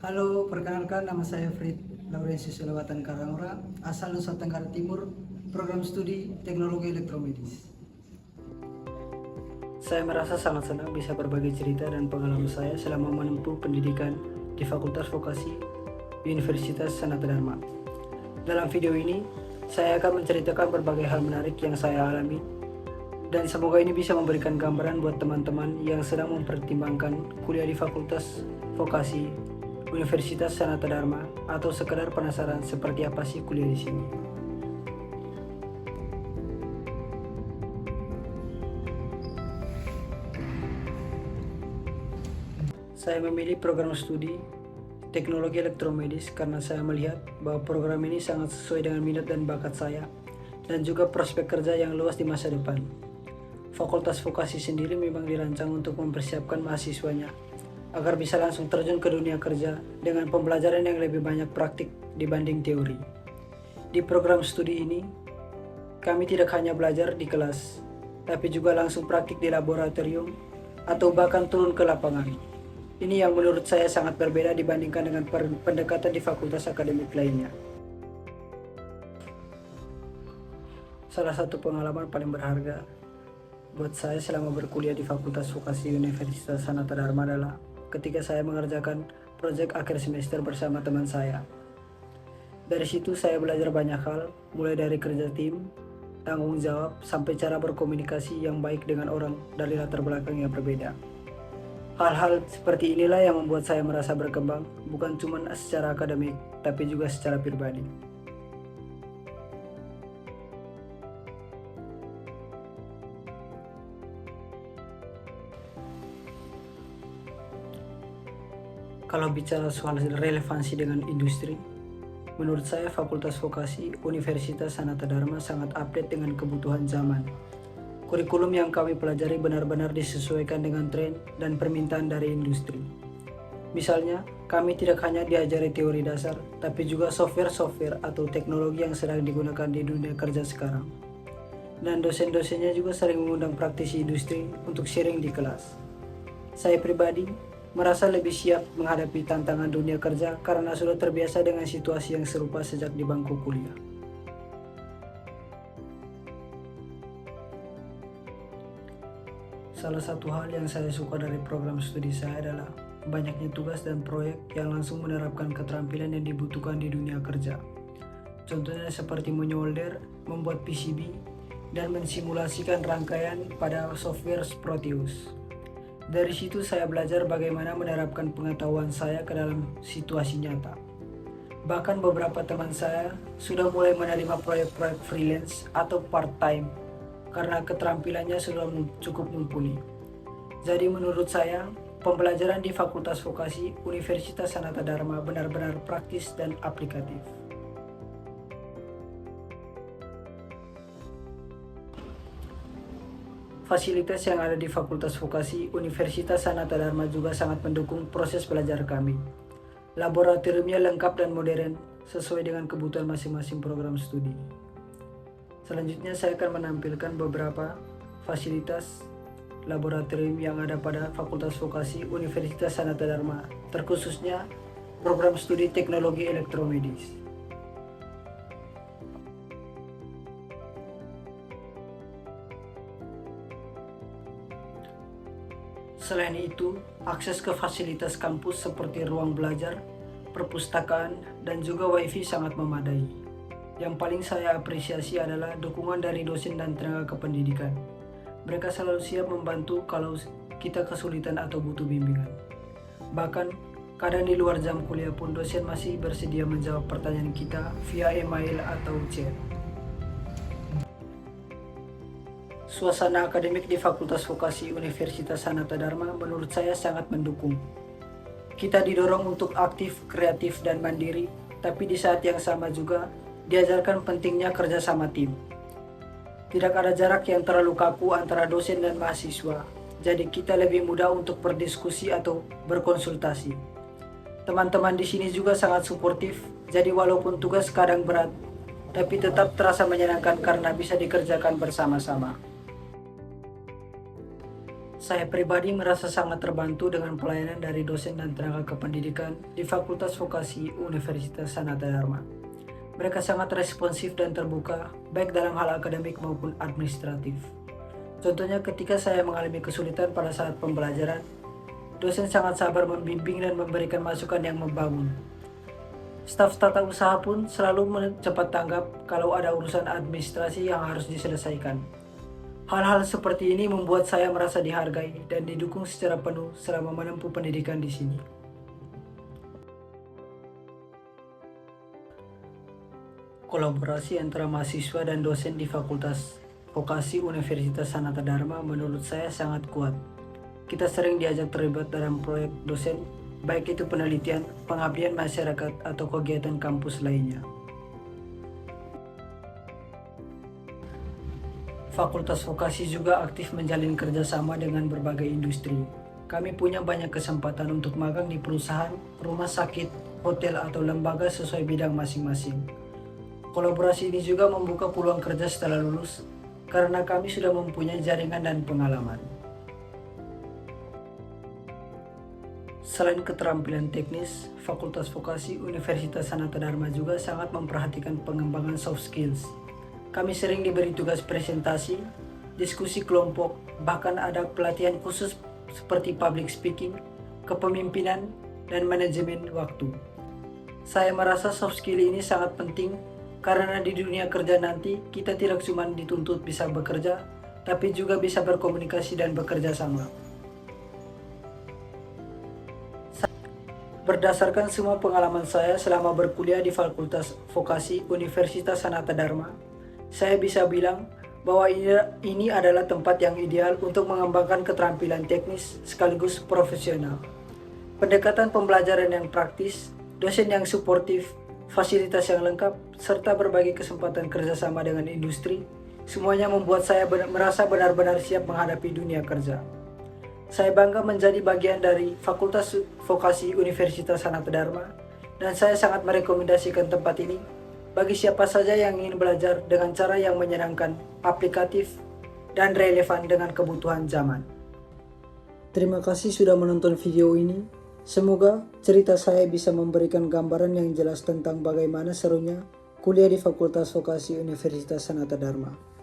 Halo, perkenalkan nama saya Frit Laurensius Lewatan Karangora, asal Nusa Tenggara Timur, program studi Teknologi Elektromedis. Saya merasa sangat senang bisa berbagi cerita dan pengalaman saya selama menempuh pendidikan di Fakultas Vokasi Universitas Sanata Dharma. Dalam video ini, saya akan menceritakan berbagai hal menarik yang saya alami dan semoga ini bisa memberikan gambaran buat teman-teman yang sedang mempertimbangkan kuliah di Fakultas Vokasi Universitas Sanata Dharma atau sekedar penasaran seperti apa sih kuliah di sini. Saya memilih program studi Teknologi Elektromedis karena saya melihat bahwa program ini sangat sesuai dengan minat dan bakat saya dan juga prospek kerja yang luas di masa depan. Fakultas Vokasi sendiri memang dirancang untuk mempersiapkan mahasiswanya agar bisa langsung terjun ke dunia kerja dengan pembelajaran yang lebih banyak praktik dibanding teori. Di program studi ini, kami tidak hanya belajar di kelas, tapi juga langsung praktik di laboratorium atau bahkan turun ke lapangan. Ini yang menurut saya sangat berbeda dibandingkan dengan pendekatan di fakultas akademik lainnya. Salah satu pengalaman paling berharga buat saya selama berkuliah di Fakultas Vokasi Universitas Sanata Dharma adalah ketika saya mengerjakan proyek akhir semester bersama teman saya. Dari situ saya belajar banyak hal, mulai dari kerja tim, tanggung jawab, sampai cara berkomunikasi yang baik dengan orang dari latar belakang yang berbeda. Hal-hal seperti inilah yang membuat saya merasa berkembang, bukan cuma secara akademik, tapi juga secara pribadi. Kalau bicara soal relevansi dengan industri, menurut saya Fakultas Vokasi Universitas Sanata Dharma sangat update dengan kebutuhan zaman. Kurikulum yang kami pelajari benar-benar disesuaikan dengan tren dan permintaan dari industri. Misalnya, kami tidak hanya diajari teori dasar, tapi juga software-software atau teknologi yang sedang digunakan di dunia kerja sekarang. Dan dosen-dosennya juga sering mengundang praktisi industri untuk sharing di kelas. Saya pribadi merasa lebih siap menghadapi tantangan dunia kerja karena sudah terbiasa dengan situasi yang serupa sejak di bangku kuliah. Salah satu hal yang saya suka dari program studi saya adalah banyaknya tugas dan proyek yang langsung menerapkan keterampilan yang dibutuhkan di dunia kerja. Contohnya seperti menyolder, membuat PCB, dan mensimulasikan rangkaian pada software Proteus. Dari situ saya belajar bagaimana menerapkan pengetahuan saya ke dalam situasi nyata. Bahkan beberapa teman saya sudah mulai menerima proyek-proyek freelance atau part-time karena keterampilannya sudah cukup mumpuni. Jadi menurut saya, pembelajaran di Fakultas Vokasi Universitas Sanata Dharma benar-benar praktis dan aplikatif. Fasilitas yang ada di Fakultas Vokasi Universitas Sanata Dharma juga sangat mendukung proses belajar kami. Laboratoriumnya lengkap dan modern, sesuai dengan kebutuhan masing-masing program studi. Selanjutnya saya akan menampilkan beberapa fasilitas laboratorium yang ada pada Fakultas Vokasi Universitas Sanata Dharma, terkhususnya program studi Teknologi Elektromedis. Selain itu, akses ke fasilitas kampus seperti ruang belajar, perpustakaan, dan juga wifi sangat memadai. Yang paling saya apresiasi adalah dukungan dari dosen dan tenaga kependidikan. Mereka selalu siap membantu kalau kita kesulitan atau butuh bimbingan. Bahkan, kadang di luar jam kuliah pun dosen masih bersedia menjawab pertanyaan kita via email atau chat. Suasana akademik di Fakultas Vokasi Universitas Sanata Dharma menurut saya sangat mendukung. Kita didorong untuk aktif, kreatif, dan mandiri, tapi di saat yang sama juga diajarkan pentingnya kerja sama tim. Tidak ada jarak yang terlalu kaku antara dosen dan mahasiswa, jadi kita lebih mudah untuk berdiskusi atau berkonsultasi. Teman-teman di sini juga sangat suportif, jadi walaupun tugas kadang berat, tapi tetap terasa menyenangkan karena bisa dikerjakan bersama-sama. Saya pribadi merasa sangat terbantu dengan pelayanan dari dosen dan tenaga kependidikan di Fakultas Vokasi Universitas Sanata Dharma. Mereka sangat responsif dan terbuka, baik dalam hal akademik maupun administratif. Contohnya ketika saya mengalami kesulitan pada saat pembelajaran, dosen sangat sabar membimbing dan memberikan masukan yang membangun. Staf tata usaha pun selalu cepat tanggap kalau ada urusan administrasi yang harus diselesaikan. Hal-hal seperti ini membuat saya merasa dihargai dan didukung secara penuh selama menempuh pendidikan di sini. Kolaborasi antara mahasiswa dan dosen di Fakultas Vokasi Universitas Sanata Dharma menurut saya sangat kuat. Kita sering diajak terlibat dalam proyek dosen, baik itu penelitian, pengabdian masyarakat, atau kegiatan kampus lainnya. Fakultas Vokasi juga aktif menjalin kerjasama dengan berbagai industri. Kami punya banyak kesempatan untuk magang di perusahaan, rumah sakit, hotel, atau lembaga sesuai bidang masing-masing. Kolaborasi ini juga membuka peluang kerja setelah lulus, karena kami sudah mempunyai jaringan dan pengalaman. Selain keterampilan teknis, Fakultas Vokasi Universitas Sanata Dharma juga sangat memperhatikan pengembangan soft skills. Kami sering diberi tugas presentasi, diskusi kelompok, bahkan ada pelatihan khusus seperti public speaking, kepemimpinan, dan manajemen waktu. Saya merasa soft skill ini sangat penting karena di dunia kerja nanti kita tidak cuma dituntut bisa bekerja, tapi juga bisa berkomunikasi dan bekerja sama. Berdasarkan semua pengalaman saya selama berkuliah di Fakultas Vokasi Universitas Sanata Dharma, saya bisa bilang bahwa ini adalah tempat yang ideal untuk mengembangkan keterampilan teknis sekaligus profesional. Pendekatan pembelajaran yang praktis, dosen yang suportif, fasilitas yang lengkap, serta berbagai kesempatan kerjasama dengan industri, semuanya membuat saya merasa benar-benar siap menghadapi dunia kerja. Saya bangga menjadi bagian dari Fakultas Vokasi Universitas Sanata Dharma, dan saya sangat merekomendasikan tempat ini bagi siapa saja yang ingin belajar dengan cara yang menyenangkan, aplikatif, dan relevan dengan kebutuhan zaman. Terima kasih sudah menonton video ini. Semoga cerita saya bisa memberikan gambaran yang jelas tentang bagaimana serunya kuliah di Fakultas Vokasi Universitas Sanata Dharma.